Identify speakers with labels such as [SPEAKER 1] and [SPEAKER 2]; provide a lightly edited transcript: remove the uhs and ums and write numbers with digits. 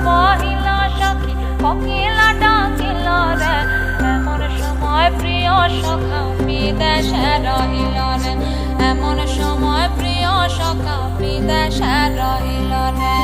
[SPEAKER 1] বহিল সখী কোকিলা ডাকিল রে এমন সময় প্রিয় সখা বিদেশে রহিল রে এমন সময় প্রিয় সখা বিদেশে রহিল রে